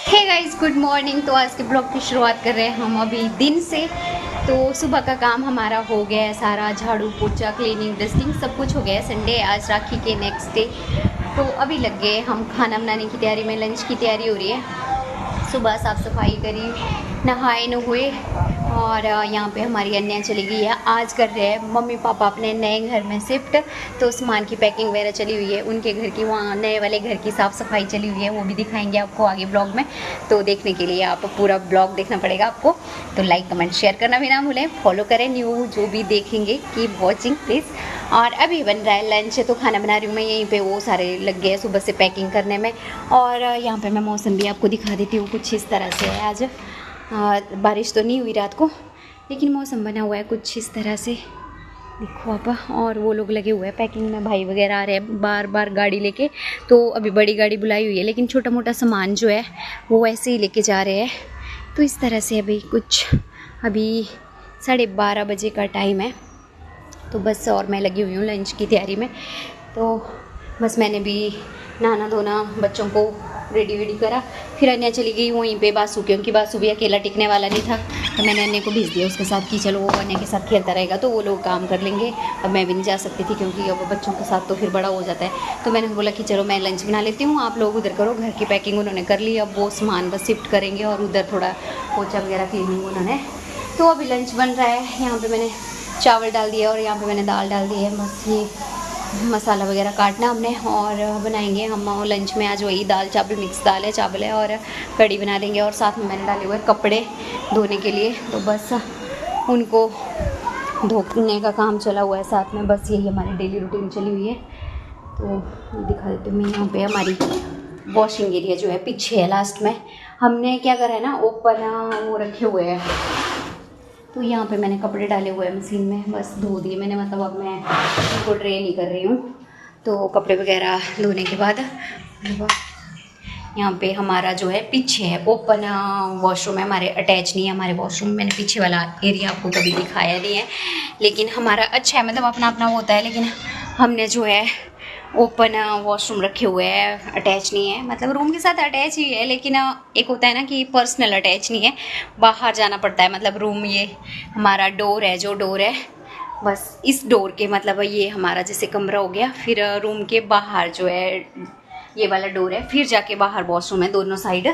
Hey guys, good morning. तो आज के ब्लॉग की शुरुआत कर रहे हैं हम अभी दिन से। तो सुबह का काम हमारा हो गया है सारा, झाड़ू पोछा क्लीनिंग डस्टिंग सब कुछ हो गया है। संडे आज, राखी के नेक्स्ट डे। तो अभी लग गए हम खाना बनाने की तैयारी में, लंच की तैयारी हो रही है। सुबह साफ़ सफाई करी, नहाए न हुए और यहाँ पे हमारी अन्या चली गई है। आज कर रहे हैं मम्मी पापा अपने नए घर में शिफ्ट, तो सामान की पैकिंग वगैरह चली हुई है। उनके घर की, वहाँ नए वाले घर की साफ़ सफाई चली हुई है, वो भी दिखाएंगे आपको आगे ब्लॉग में। तो देखने के लिए आप पूरा ब्लॉग देखना पड़ेगा आपको। तो लाइक कमेंट शेयर करना भी ना भूलें, फॉलो करें न्यू जो भी देखेंगे, कीप वॉचिंग प्लीज़। और अभी बन रहा है लंच, तो खाना बना रही हूँ मैं यहीं पे। वो सारे लग गए सुबह से पैकिंग करने में। और यहाँ पे मैं मौसम भी आपको दिखा देती हूँ, कुछ इस तरह से है आज। बारिश तो नहीं हुई रात को, लेकिन मौसम बना हुआ है कुछ इस तरह से, देखो आप। और वो लोग लगे हुए हैं पैकिंग में, भाई वगैरह आ रहे हैं बार बार गाड़ी लेके। तो अभी बड़ी गाड़ी बुलाई हुई है, लेकिन छोटा मोटा सामान जो है वो ऐसे ही लेके जा रहे हैं। तो इस तरह से अभी 12:30 बजे का टाइम है। तो बस, और मैं लगी हुई हूँ लंच की तैयारी में। तो बस मैंने भी नहाना धोना, बच्चों को रेडी वेडी करा। फिर अन्य चली गई वहीं पे बासु, क्योंकि बासु भी अकेला टिकने वाला नहीं था। तो मैंने अन्य को भेज दिया उसके साथ कि चलो वो अन्य के साथ खेलता रहेगा, तो वो लोग काम कर लेंगे। अब मैं भी नहीं जा सकती थी, क्योंकि अब बच्चों के साथ तो फिर बड़ा हो जाता है। तो मैंने बोला कि चलो मैं लंच बना लेती हूँ, आप लोग उधर करो। घर की पैकिंग उन्होंने कर ली, अब वो सामान बस शिफ्ट करेंगे और उधर थोड़ा पोछा वगैरह क्लीनिंग उन्होंने। तो अभी लंच बन रहा है। यहाँ पर मैंने चावल डाल दिया और यहाँ पर मैंने दाल डाल दी है। बस ये मसाला वगैरह काटना हमने, और बनाएंगे हम लंच में आज वही दाल चावल, मिक्स दाल है, चावल है, और कढ़ी बना देंगे। और साथ में मैंने डाले हुए कपड़े धोने के लिए, तो बस उनको धोने का काम चला हुआ है साथ में। बस यही हमारी डेली रूटीन चली हुई है। तो दिखा देती हूँ मैं। यहाँ पे हमारी वॉशिंग एरिया जो है पीछे है, लास्ट में। हमने क्या करा है ना, ओपन वो रखे हुए हैं। तो यहाँ पे मैंने कपड़े डाले हुए हैं मशीन में, बस धो दिए मैंने। मतलब अब मैं उनको ड्रे नहीं कर रही हूँ। तो कपड़े वगैरह धोने के बाद यहाँ पे हमारा जो है पीछे है ओपन वॉशरूम है, हमारे अटैच नहीं है हमारे वॉशरूम। मैंने पीछे वाला एरिया आपको कभी दिखाया नहीं है, लेकिन हमारा अच्छा है, मतलब अपना अपना होता है। लेकिन हमने जो है ओपन वॉशरूम रखे हुए हैं, अटैच नहीं है। मतलब रूम के साथ अटैच ही है, लेकिन एक होता है ना कि पर्सनल अटैच नहीं है, बाहर जाना पड़ता है। मतलब रूम, ये हमारा डोर है, जो डोर है बस इस डोर के, मतलब ये हमारा जैसे कमरा हो गया। फिर रूम के बाहर जो है ये वाला डोर है, फिर जाके बाहर वॉशरूम है दोनों साइड।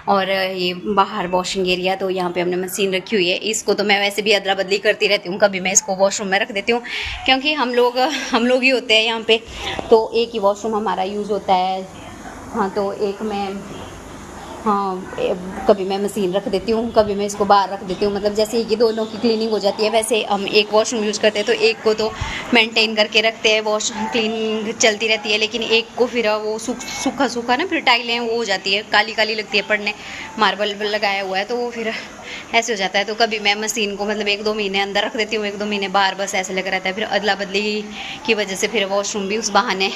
और ये बाहर वॉशिंग एरिया। तो यहाँ पे हमने मशीन रखी हुई है। इसको तो मैं वैसे भी अदला बदली करती रहती हूँ, कभी मैं इसको वॉशरूम में रख देती हूँ, क्योंकि हम लोग ही होते हैं यहाँ पे। तो एक ही वॉशरूम हमारा यूज़ होता है। हाँ, तो एक में, हाँ, कभी मैं मशीन रख देती हूँ, कभी मैं इसको बाहर रख देती हूँ। मतलब जैसे कि दोनों की क्लीनिंग हो जाती है, वैसे हम एक वॉशरूम यूज़ करते हैं तो एक को तो मेंटेन करके रखते हैं, वॉश क्लीनिंग चलती रहती है। लेकिन एक को फिर वो सूखा सूखा ना, फिर टाइलें वो हो जाती है, काली काली लगती है पड़ने, मार्बल लगाया हुआ है, तो वो फिर ऐसे हो जाता है। तो कभी मैं मशीन को मतलब 1-2 महीने अंदर रख देती हूँ, 1-2 महीने बाहर, बस ऐसे लगा रहता है। फिर अदला बदली की वजह से फिर वॉशरूम भी उस बहाने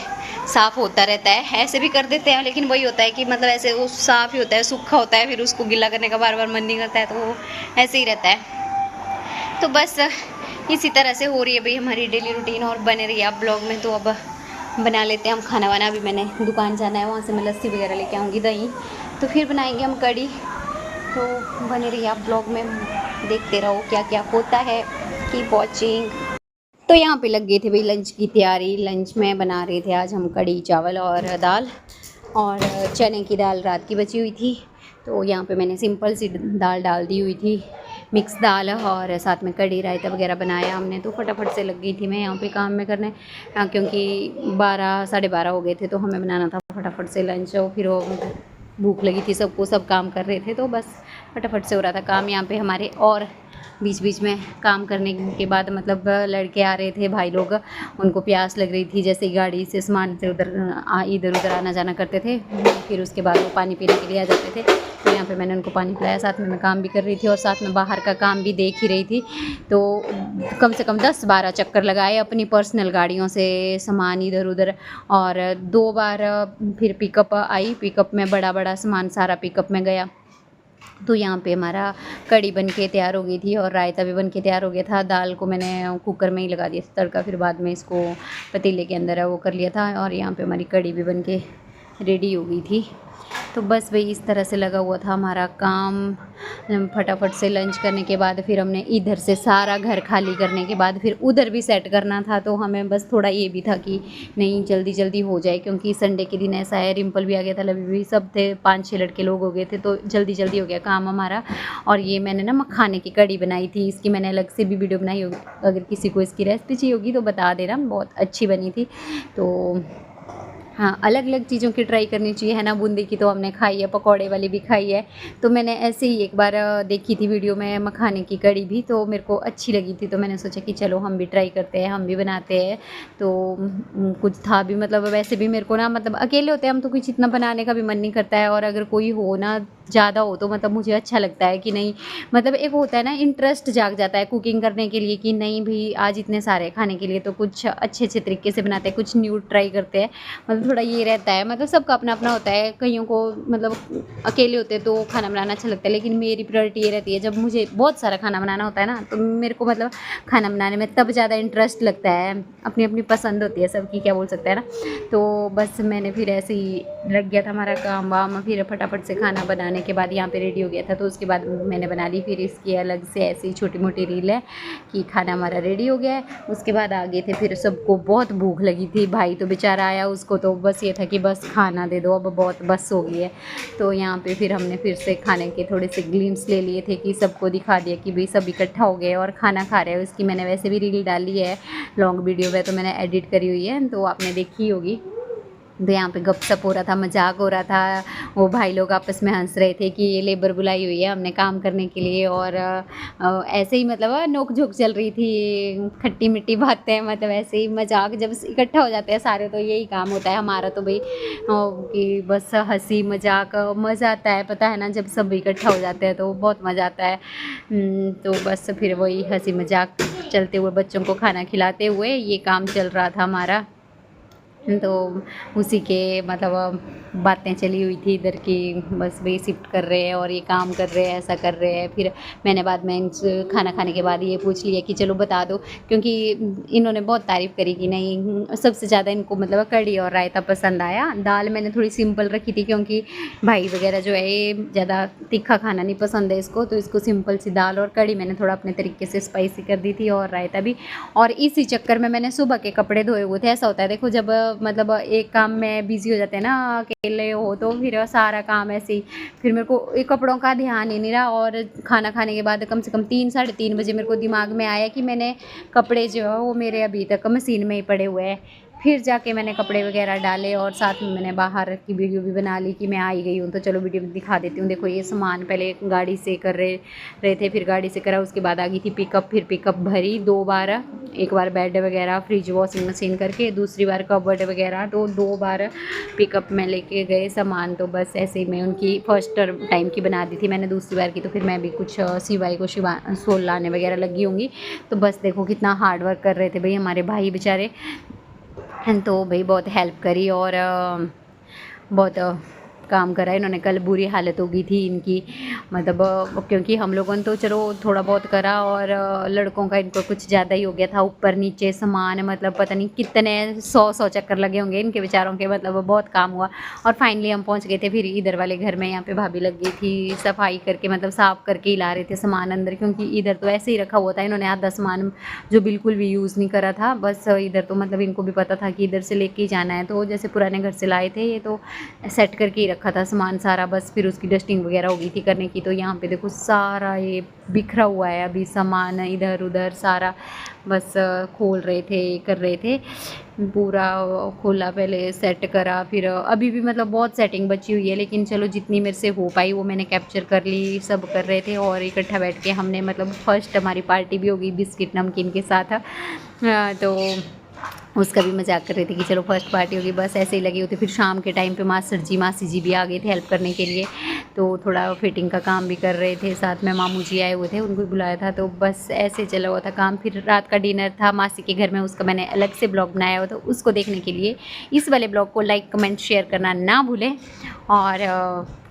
साफ़ होता रहता है। ऐसे भी कर देते हैं, लेकिन वही होता है कि मतलब ऐसे वो साफ़ ही होता है, सूखा होता है, फिर उसको गीला करने का बार बार मन नहीं करता है, तो वो ऐसे ही रहता है। तो बस इसी तरह से हो रही है भाई हमारी डेली रूटीन, और बने रही है आप ब्लॉग में। तो अब बना लेते हैं हम खाना वाना। अभी मैंने दुकान जाना है, वहाँ से मैं लस्सी वगैरह लेके आऊँगी, दही, तो फिर बनाएंगे हम कढ़ी। तो बने रहिए आप ब्लॉग में, देखते रहो क्या क्या होता है, कीप वॉचिंग। तो यहाँ पे लग गए थे भाई लंच की तैयारी। लंच में बना रहे थे आज हम कढ़ी चावल और दाल, और चने की दाल रात की बची हुई थी। तो यहाँ पे मैंने सिंपल सी दाल डाल दी हुई थी, मिक्स दाल, और साथ में कढ़ी रायता वगैरह बनाया हमने। तो फटाफट से लग गई थी मैं यहाँ पे काम में करने, क्योंकि 12 साढ़े 12 हो गए थे, तो हमें बनाना था फटाफट से लंच। और फिर वो भूख लगी थी सबको, सब काम कर रहे थे, तो बस फटाफट से हो रहा था काम यहाँ पे हमारे। और बीच बीच में काम करने के बाद मतलब लड़के आ रहे थे, भाई लोग, उनको प्यास लग रही थी। जैसे गाड़ी से सामान से इधर उधर आना जाना करते थे, फिर उसके बाद वो पानी पीने के लिए आ जाते थे। तो यहाँ पे मैंने उनको पानी पिलाया, साथ में मैं काम भी कर रही थी और साथ में बाहर का काम भी देख ही रही थी। तो कम से कम 10-12 चक्कर लगाए अपनी पर्सनल गाड़ियों से, सामान इधर उधर। और 2 बार फिर पिकअप आई, पिकअप में बड़ा बड़ा सामान सारा पिकअप में गया। तो यहाँ पे हमारा कढ़ी बन के तैयार हो गई थी, और रायता भी बन के तैयार हो गया था। दाल को मैंने कुकर में ही लगा दिया था तड़का, फिर बाद में इसको पतीले के अंदर वो कर लिया था। और यहाँ पे हमारी कढ़ी भी बन के रेडी हो गई थी। तो बस वही इस तरह से लगा हुआ था हमारा काम। फटाफट से लंच करने के बाद फिर हमने इधर से सारा घर खाली करने के बाद फिर उधर भी सेट करना था, तो हमें बस थोड़ा ये भी था कि नहीं जल्दी जल्दी हो जाए, क्योंकि संडे के दिन ऐसा है, रिम्पल भी आ गया था, लवी भी, सब थे, 5-6 लड़के लोग हो गए थे, तो जल्दी जल्दी हो गया काम हमारा। और ये मैंने ना मखाने की कड़ी बनाई थी, इसकी मैंने अलग से भी वीडियो बनाई होगी, अगर किसी को इसकी रेसिपी चाहिए होगी तो बता देना, बहुत अच्छी बनी थी। तो हाँ, अलग अलग चीज़ों की ट्राई करनी चाहिए, है ना। बूंदी की तो हमने खाई है, पकौड़े वाली भी खाई है, तो मैंने ऐसे ही एक बार देखी थी वीडियो में मखाने की कड़ी भी, तो मेरे को अच्छी लगी थी, तो मैंने सोचा कि चलो हम भी ट्राई करते हैं, हम भी बनाते हैं। तो कुछ था भी, मतलब वैसे भी मेरे को ना, मतलब अकेले होते हैं हम तो कुछ इतना बनाने का भी मन नहीं करता है, और अगर कोई हो ना ज़्यादा हो तो मतलब मुझे अच्छा लगता है कि नहीं, मतलब एक होता है ना, इंटरेस्ट जाग जाता है कुकिंग करने के लिए कि नहीं भी आज इतने सारे खाने के लिए, तो कुछ अच्छे अच्छे तरीके से बनाते हैं, कुछ न्यू ट्राई करते हैं, मतलब थोड़ा ये रहता है। मतलब सबका अपना अपना होता है, कईयों को मतलब अकेले होते हैं तो खाना बनाना अच्छा लगता है, लेकिन मेरी प्रायोरिटी ये रहती है, जब मुझे बहुत सारा खाना बनाना होता है ना, तो मेरे को मतलब खाना बनाने में तब ज़्यादा इंटरेस्ट लगता है। अपनी अपनी पसंद होती है सबकी, क्या बोल सकते हैं ना। तो बस मैंने फिर ऐसे ही लग गया था हमारा काम वाम, फिर फटाफट से खाना बनाने के बाद यहाँ पे रेडी हो गया था, तो उसके बाद मैंने बना ली फिर इसकी अलग से ऐसी छोटी मोटी रील है कि खाना हमारा रेडी हो गया है। उसके बाद आ गए थे, फिर सबको बहुत भूख लगी थी, भाई तो बेचारा आया, उसको तो बस ये था कि बस खाना दे दो, अब बहुत बस हो गई है। तो यहाँ पे फिर हमने फिर से खाने के थोड़े से ग्लिम्स ले लिए थे कि सबको दिखा दिया कि भाई सब इकट्ठा हो गए और खाना खा रहे हो। इसकी मैंने वैसे भी रील डाली है लॉन्ग वीडियो में, तो मैंने एडिट करी हुई है, तो आपने देखी होगी। तो यहाँ पे गपशप हो रहा था, मजाक हो रहा था, वो भाई लोग आपस में हंस रहे थे कि ये लेबर बुलाई हुई है हमने काम करने के लिए, और ऐसे ही मतलब नोक झोंक चल रही थी, खट्टी मिट्टी बातें, मतलब ऐसे ही मजाक, जब इकट्ठा हो जाते हैं सारे तो यही काम होता है हमारा, तो भाई कि बस हंसी मजाक मज़ा आता है, पता है ना, जब सब इकट्ठा हो जाते हैं तो बहुत मज़ा आता है। तो बस फिर वही हंसी मजाक चलते हुए बच्चों को खाना खिलाते हुए ये काम चल रहा था हमारा। तो उसी के मतलब बातें चली हुई थी इधर की, बस वही शिफ्ट कर रहे हैं और ये काम कर रहे हैं, ऐसा कर रहे हैं। फिर मैंने बाद में खाना खाने के बाद ये पूछ लिया कि चलो बता दो, क्योंकि इन्होंने बहुत तारीफ़ करी कि नहीं, सबसे ज़्यादा इनको मतलब कढ़ी और रायता पसंद आया। दाल मैंने थोड़ी सिंपल रखी थी, क्योंकि भाई वगैरह जो है ये ज़्यादा तीखा खाना नहीं पसंद है इसको, तो इसको सिंपल सी दाल और कढ़ी मैंने थोड़ा अपने तरीके से स्पाइसी कर दी थी, और रायता भी। और इसी चक्कर में मैंने सुबह के कपड़े धोए हुए थे। ऐसा होता है देखो, जब मतलब एक काम में बिजी हो जाते हैं ना, अकेले हो तो फिर सारा काम ऐसे ही, फिर मेरे को एक कपड़ों का ध्यान ही नहीं रहा, और खाना खाने के बाद कम से कम 3-3:30 बजे मेरे को दिमाग में आया कि मैंने कपड़े जो है वो मेरे अभी तक मशीन में ही पड़े हुए हैं। फिर जाके मैंने कपड़े वगैरह डाले, और साथ में मैंने बाहर की वीडियो भी बना ली कि मैं आई गई हूँ, तो चलो वीडियो में दिखा देती हूँ। देखो ये सामान पहले गाड़ी से कर रहे थे, फिर गाड़ी से करा, उसके बाद आ गई थी पिकअप, फिर पिकअप भरी 2 बार, एक बार बेड वगैरह फ्रिज वॉशिंग मशीन करके, दूसरी बार कबर्ड वगैरह, तो 2 बार पिकअप में लेके गए सामान। तो बस ऐसे ही मैं उनकी फर्स्ट टाइम की बना दी थी मैंने, दूसरी बार की तो फिर मैं भी कुछ सिवाई को सोल लाने वगैरह लगी होंगी। तो बस देखो कितना हार्ड वर्क कर रहे थे भाई हमारे भाई बेचारे, तो भाई बहुत हेल्प करी और बहुत काम करा इन्होंने। कल बुरी हालत हो गई थी इनकी, मतलब क्योंकि हम लोगों ने तो चलो थोड़ा बहुत करा, और लड़कों का इनको कुछ ज़्यादा ही हो गया था, ऊपर नीचे सामान, मतलब पता नहीं कितने 100 चक्कर लगे होंगे इनके बेचारों के, मतलब बहुत काम हुआ। और फाइनली हम पहुंच गए थे फिर इधर वाले घर में। यहाँ पे भाभी लग गई थी सफाई करके, मतलब साफ़ करके ही ला रहे थे सामान अंदर, क्योंकि इधर तो ऐसे ही रखा हुआ था इन्होंने आधा सामान जो बिल्कुल भी यूज़ नहीं करा था। बस इधर तो मतलब इनको भी पता था कि इधर से लेके ही जाना है, तो जैसे पुराने घर से लाए थे ये, तो सेट करके ही रखा था सामान सारा। बस फिर उसकी डस्टिंग वगैरह हो गई थी करने की। तो यहाँ पे देखो सारा ये बिखरा हुआ है अभी सामान इधर उधर सारा, बस खोल रहे थे, कर रहे थे, पूरा खोला, पहले सेट करा, फिर अभी भी मतलब बहुत सेटिंग बची हुई है, लेकिन चलो जितनी मेरे से हो पाई वो मैंने कैप्चर कर ली। सब कर रहे थे और इकट्ठा बैठ के हमने, मतलब फर्स्ट हमारी पार्टी भी हो गई बिस्किट नमकीन के साथ। तो उसका भी मजाक कर रही थी कि चलो फर्स्ट पार्टी होगी, बस ऐसे ही लगी होती। फिर शाम के टाइम पे मासी जी भी आ गए थे हेल्प करने के लिए, तो थोड़ा फिटिंग का काम भी कर रहे थे। साथ में मामू जी आए हुए थे, उनको भी बुलाया था। तो बस ऐसे चला हुआ था काम। फिर रात का डिनर था मासी के घर में, उसका मैंने अलग से ब्लॉग बनाया हुआ, तो उसको देखने के लिए इस वाले ब्लॉग को लाइक कमेंट शेयर करना ना भूलें। और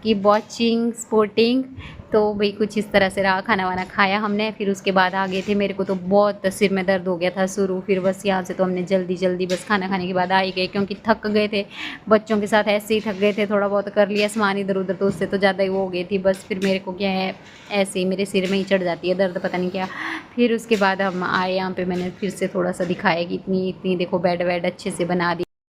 कीप वॉचिंग सपोर्टिंग। तो भाई कुछ इस तरह से रहा, खाना वाना खाया हमने, फिर उसके बाद आ गए थे। मेरे को तो बहुत सिर में दर्द हो गया था शुरू, फिर बस यहाँ से तो हमने जल्दी जल्दी बस खाना खाने के बाद आ ही गए, क्योंकि थक गए थे बच्चों के साथ, ऐसे ही थक गए थे, थोड़ा बहुत कर लिया सामान इधर उधर, तो उससे तो ज़्यादा ही वो हो गई थी। बस फिर मेरे को क्या है, ऐसे ही मेरे सिर में ही चढ़ जाती है दर्द, पता नहीं क्या। फिर उसके बाद हम आए यहाँ पे, मैंने फिर से थोड़ा सा दिखाया कि इतनी इतनी देखो बेड वेड अच्छे से बना दी।